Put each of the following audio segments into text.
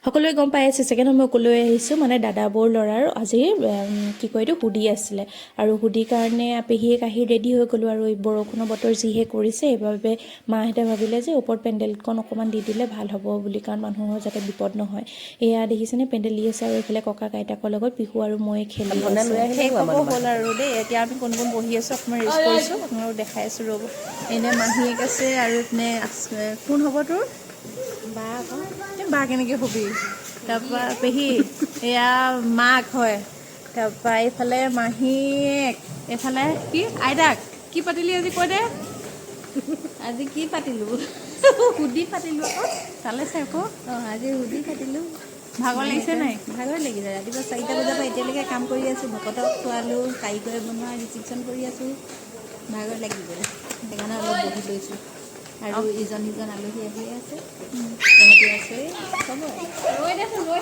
সকলোৱে গম পাই আছে চাগে মই ক'লৈ আহিছোঁ মানে দাদা বৌৰ ল'ৰাৰ আজি কি কয় এইটো হুডি আছিলে আৰু হুডিৰ কাৰণে পেহীয়েক আহি ৰেডি হৈ গ'লোঁ আৰু এই বৰষুণৰ বতৰ যিহে কৰিছে সেইবাবে মাহঁতে ভাবিলে যে ওপৰত পেণ্ডেলখন অকণমান দি দিলে ভাল হ'ব বুলি কাৰণ মানুহৰ যাতে বিপদ নহয় এয়া দেখিছেনে পেণ্ডেল দি আছে আৰু এইফালে ককা আইতাকৰ লগত পিহু আৰু মই খেলি আছোঁ শেষ হ'ব হ'ল আৰু দেই এতিয়া আমি কোন কোন বহি আছোঁ অকণমান ৰেষ্ট কৰিছোঁ আপোনালোকক দেখাই আছোঁ ৰ'ব এনে মাহীয়েক আছে আৰু এনে কোন হ'ব তোৰ বা কেনেকৈ হবি তাৰপৰা পেহী এয়া মাক হয় তাৰপৰা এইফালে মাহীয়েক এইফালে কি আইতাক কি পাতিলি আজি কৈ দে আজি কি পাতিলোঁ সুধি পাতিলোঁ আকৌ চালে চাই আকৌ আজি সুধি পাতিলোঁ ভাগৰ লাগিছে নাই ভাগৰ লাগিছে ৰাতিপুৱা 4টা বজাৰ পৰা এতিয়ালৈকে কাম কৰি আছোঁ ভকতক খোৱালোঁ কাৰিকৰে বনোৱা ৰিচিপশ্যন কৰি আছোঁ ভাগৰ লাগি গ'ল সেইকাৰণে অলপ বহি লৈছোঁ আৰু ইজন সিজন আলহী আহি আছে তহঁতি আছে হ'ব ৰৈ থাকোঁ ৰৈ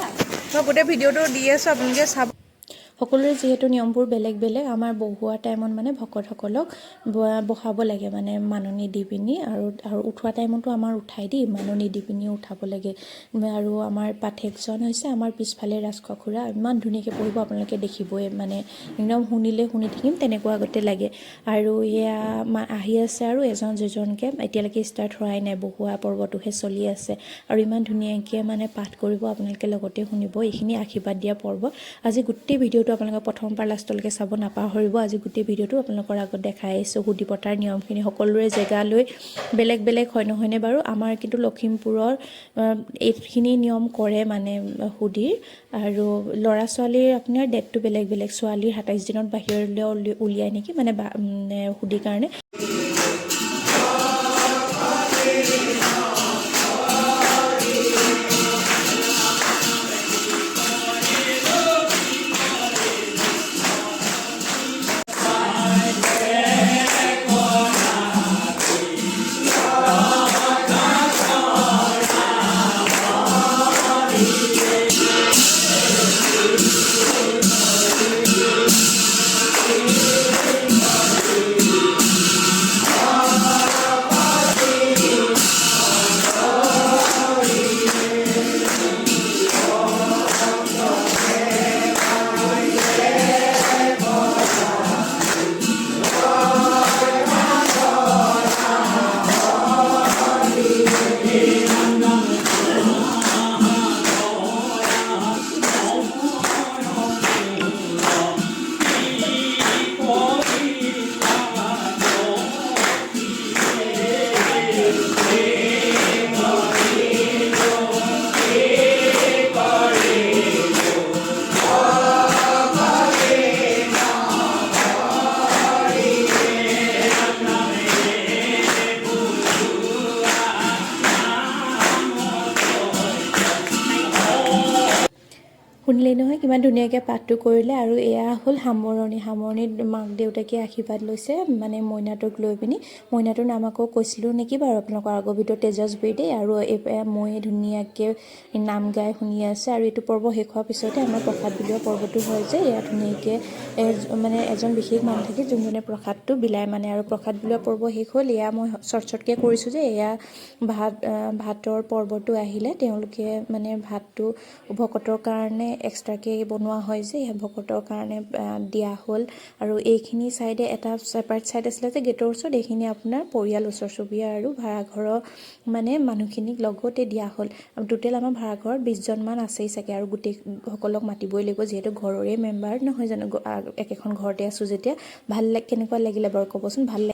থাক মই গোটেই ভিডিঅ'টো দি আছোঁ আপোনালোকে চাব সকলোৰে যিহেতু নিয়মবোৰ বেলেগ বেলেগ আমাৰ বহোৱা টাইমত মানে ভকতসকলক বহাব লাগে মানে মাননি দি পিনি আৰু উঠোৱা টাইমতো আমাৰ উঠাই দি মাননি দি পিনি উঠাব লাগে আৰু আমাৰ পাঠকজন হৈছে আমাৰ পিছফালে ৰাজখোৱা ইমান ধুনীয়াকৈ পঢ়িব আপোনালোকে দেখিবই মানে একদম শুনিলে শুনি থাকিম তেনেকুৱা আগতে লাগে আৰু এয়া আহি আছে আৰু এজন দুজনকৈ এতিয়ালৈকে ষ্টাৰ্ট হোৱাই নাই বহোৱা পৰ্বটোহে চলি আছে আৰু ইমান ধুনীয়াকৈ মানে পাঠ কৰিব আপোনালোকে লগতে শুনিব এইখিনি আশীৰ্বাদ দিয়া পৰ্ব আজি গোটেই ভিডিঅ'টো আপোনালোকে প্ৰথমৰ পৰা লাষ্টলৈকে চাব নাপাহৰিব আজি গোটেই ভিডিঅ'টো আপোনালোকৰ আগত দেখাই আহিছোঁ সুধি পতাৰ নিয়মখিনি সকলোৰে জেগালৈ বেলেগ বেলেগ হয় নহয়নে বাৰু আমাৰ কিন্তু লখিমপুৰৰ এইখিনি নিয়ম কৰে মানে সুধিৰ আৰু ল'ৰা ছোৱালীৰ আপোনাৰ ডেটটো বেলেগ বেলেগ ছোৱালীৰ 27 দিনত বাহিৰলৈ উলিয়াই নেকি মানে সুধিৰ কাৰণে শুনিলেই নহয় কিমান ধুনীয়াকৈ পাঠটো কৰিলে আৰু এয়া হ'ল সামৰণিত মাক দেউতাকে আশীৰ্বাদ লৈছে মানে মইনাটোক লৈ পিনি মইনাটোৰ নাম আকৌ কৈছিলোঁ নেকি বাৰু আপোনালোকৰ আগৰ ভিডিঅ'ত তেজস্বী দেই আৰু মই ধুনীয়াকৈ নাম গাই শুনি আছে আৰু এইটো পৰ্ব শেষ হোৱাৰ পিছতে আমাৰ প্ৰসাদ বিলোৱা পৰ্বটো হয় যে এয়া ধুনীয়াকৈ মানে এজন বিশেষ মানুহ থাকে যোনজনে প্ৰসাদটো বিলায় মানে আৰু প্ৰসাদ বিলোৱা পৰ্ব শেষ হ'ল এয়া মই চৰ্টকৈ কৰিছোঁ যে এয়া ভাতৰ পৰ্বটো আহিলে তেওঁলোকে মানে ভাতটো ভকতৰ কাৰণে এক্সট্ৰাকৈ বনোৱা হয় যে ভকতৰ কাৰণে দিয়া হ'ল আৰু এইখিনি ছাইডে এটা ছেপাৰেট ছাইড আছিলে যে গেটৰ ওচৰত এইখিনি আপোনাৰ পৰিয়াল ওচৰ চুবুৰীয়া আৰু ভাড়াঘৰৰ মানে মানুহখিনিক লগতে দিয়া হ'ল টোটেল আমাৰ ভাড়াঘৰত 20জনমান আছেই চাগে আৰু গোটেইসকলক মাতিবই লাগিব যিহেতু ঘৰৰে মেম্বাৰ নহয় জানো একেখন ঘৰতে আছোঁ যেতিয়া কেনেকুৱা লাগিলে বাৰু ক'বচোন ভাল